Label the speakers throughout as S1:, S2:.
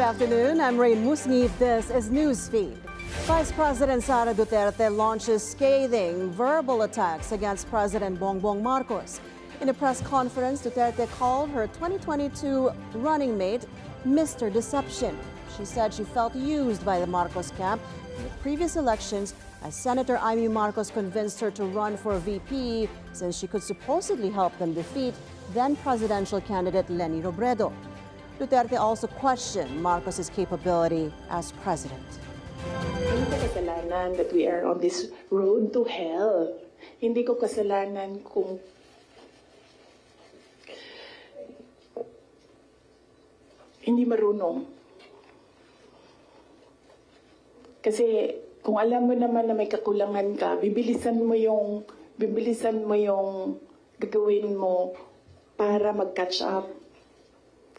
S1: afternoon. I'm Raine Musñgi. This is Newsfeed. Vice President Sara Duterte launches scathing verbal attacks against President Bongbong Marcos. In a press conference, Duterte called her 2022 running mate Mr. Deception. She said she felt used by the Marcos camp in the previous elections as Senator Amy Marcos convinced her to run for VP since she could supposedly help them defeat then presidential candidate Leni Robredo. Duterte also questioned Marcos's capability as president.
S2: Hindi ko kasalanan that we are on this road to hell. Hindi ko kasalanan kung hindi marunong. Kasi kung alam mo naman na may kakulangan ka, bibilisan mo yung gagawin mo para mag-catch up.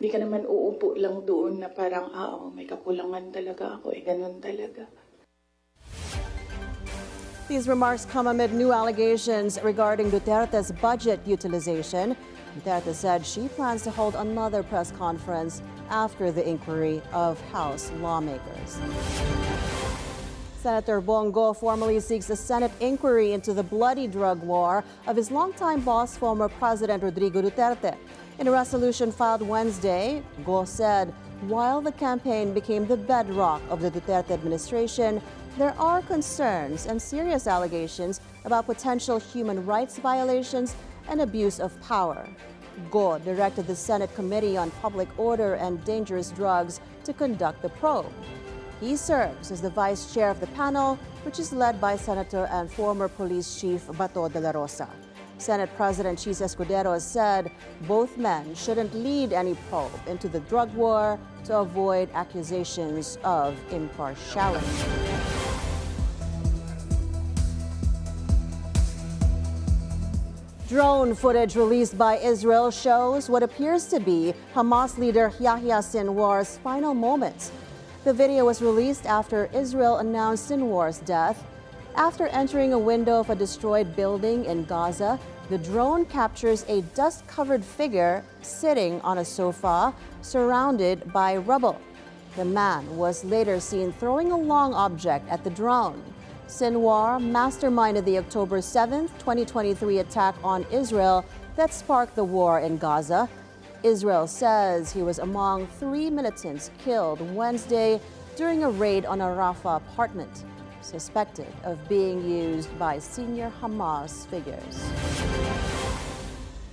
S2: Hindi ka naman uupo lang doon na parang, may kakulangan talaga ako, ganun talaga.
S1: These remarks come amid new allegations regarding Duterte's budget utilization. Duterte said she plans to hold another press conference after the inquiry of House lawmakers. Senator Bong Go formally seeks a Senate inquiry into the bloody drug war of his longtime boss, former President Rodrigo Duterte. In a resolution filed Wednesday, Go said, while the campaign became the bedrock of the Duterte administration, there are concerns and serious allegations about potential human rights violations and abuse of power. Go directed the Senate Committee on Public Order and Dangerous Drugs to conduct the probe. He serves as the vice chair of the panel, which is led by Senator and former police chief Bato de la Rosa. Senate President Chis Escudero said both men shouldn't lead any probe into the drug war to avoid accusations of impartiality. Drone footage released by Israel shows what appears to be Hamas leader Yahya Sinwar's final moments. The video was released after Israel announced Sinwar's death. After entering a window of a destroyed building in Gaza, the drone captures a dust-covered figure sitting on a sofa surrounded by rubble. The man was later seen throwing a long object at the drone. Sinwar masterminded the October 7, 2023 attack on Israel that sparked the war in Gaza. Israel says he was among 3 militants killed Wednesday during a raid on a Rafah apartment, suspected of being used by senior Hamas figures.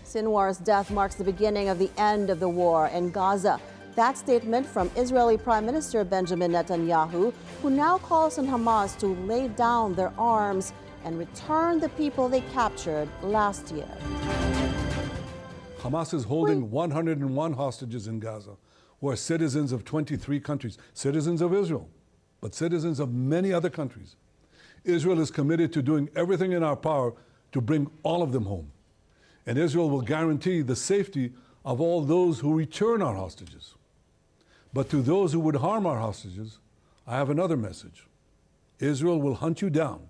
S1: Sinwar's death marks the beginning of the end of the war in Gaza. That statement from Israeli Prime Minister Benjamin Netanyahu, who now calls on Hamas to lay down their arms and return the people they captured last year.
S3: Hamas is holding 101 hostages in Gaza, who are citizens of 23 countries, citizens of Israel, but citizens of many other countries. Israel is committed to doing everything in our power to bring all of them home. And Israel will guarantee the safety of all those who return our hostages. But to those who would harm our hostages, I have another message. Israel will hunt you down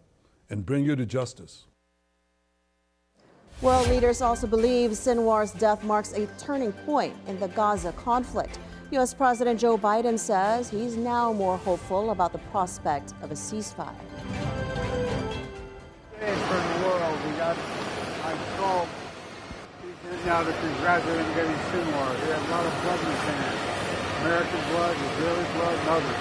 S3: and bring you to justice.
S1: World leaders also believe Sinwar's death marks a turning point in the Gaza conflict. U.S. President Joe Biden says he's now more hopeful about the prospect of a ceasefire.
S4: Today for the world, I'm told now to congratulate and getting Sinwar. He had a lot of blood in his hands. American blood, Israeli blood, and others.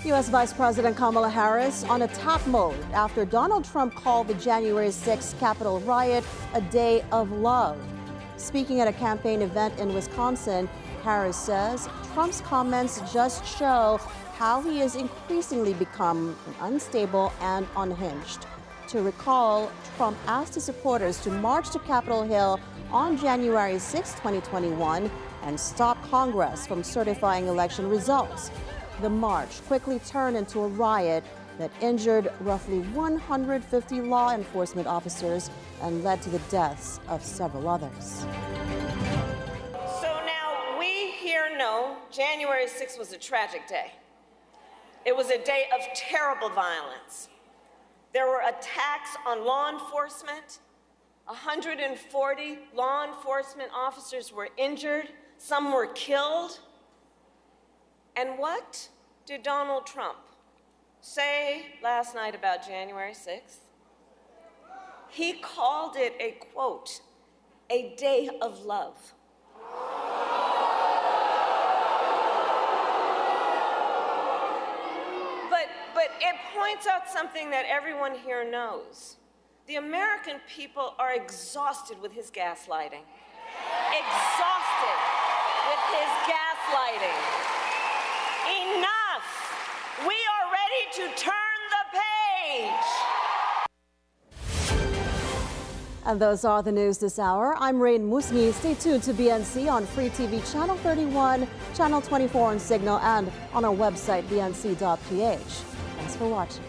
S1: U.S. Vice President Kamala Harris on attack mode after Donald Trump called the January 6th Capitol riot a day of love. Speaking at a campaign event in Wisconsin, Harris says Trump's comments just show how he has increasingly become unstable and unhinged. To recall, Trump asked his supporters to march to Capitol Hill on January 6, 2021, and stop Congress from certifying election results. The march quickly turned into a riot that injured roughly 150 law enforcement officers and led to the deaths of several others.
S5: So now we here know January 6th was a tragic day. It was a day of terrible violence. There were attacks on law enforcement. 140 law enforcement officers were injured. some were killed. And what did Donald Trump say last night about January 6th? He called it a, quote, a day of love. But it points out something that everyone here knows. The American people are exhausted with his gaslighting. Exhausted with his gaslighting. Enough! We are ready to turn the page.
S1: And those are the news this hour. I'm Raine Musñgi. Stay tuned to BNC on Free TV Channel 31, Channel 24 on Cignal, and on our website, bnc.ph. Thanks for watching.